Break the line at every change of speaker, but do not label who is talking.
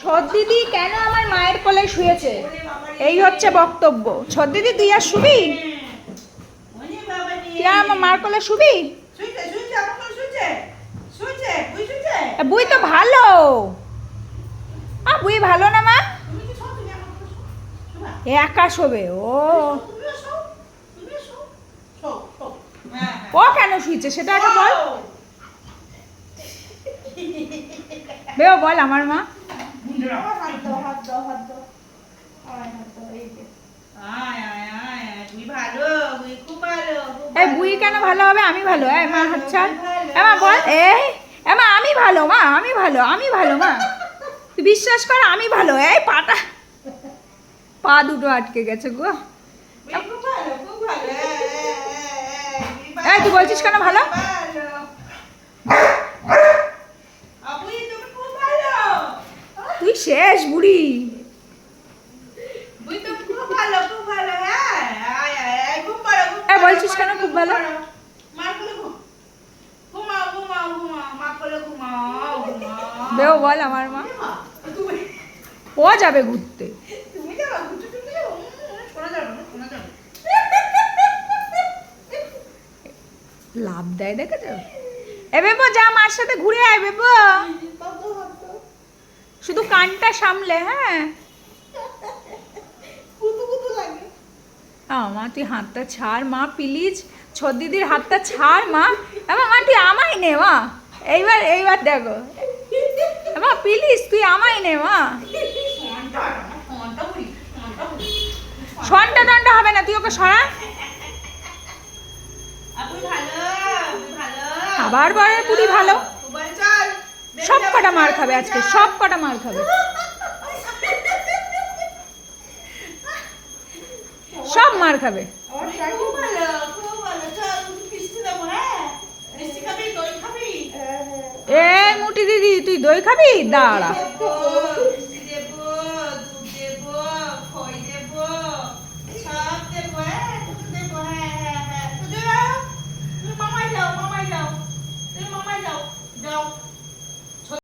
ছদ্দিদি কেন আমার মায়ের কোলে শুয়েছে, এই হচ্ছে বক্তব্য। ছদ্দিদি তুই আর শুবি? তুই আর আমার মার কোলে শুবি? বুই তো ভালো। বুই ভালো না মা? একা শোবে ও? ও কেন শুয়েছে সেটা একটা বল। বেও বল আমার মা। এই বুই কেন ভালো হবে? আমি ভালো। এই মা হাত ছাড়। মা বল। মা আমি ভালো, মা আমি ভালো, আমি ভালো মা, তুই বিশ্বাস কর আমি ভালো। এই পা দুটো আটকে গেছে গো। এই তুই বলছিস কেন ভালো? তুই শেষ বুড়ি। বলছিস কেন খুব ভালো? বেও বল আমার মা। ও যাবে ঘুরতে। লাভ দেয় দেখেছো? বেবো যা মার সাথে ঘুরে আয় বেবো, শুধু কানটা সামলে। হ্যাঁ মা তুই হাতটা ছাড় মা প্লিজ, ছদ্দিদির হাতটা ছাড় মা। মা তুই আমায় নে মা, এইবার দেখো মা প্লিজ তুই আমায় নে মা। ঘন্টা দন্ড হবে না, তুই ওকে সরা। আবার বরের পুরি ভালো। সব কটা মার খাবে আজকে, সব কটা মার খাবে, সব মার খাবে। মুটি দিদি তুই দই খাবি? দাঁড়া।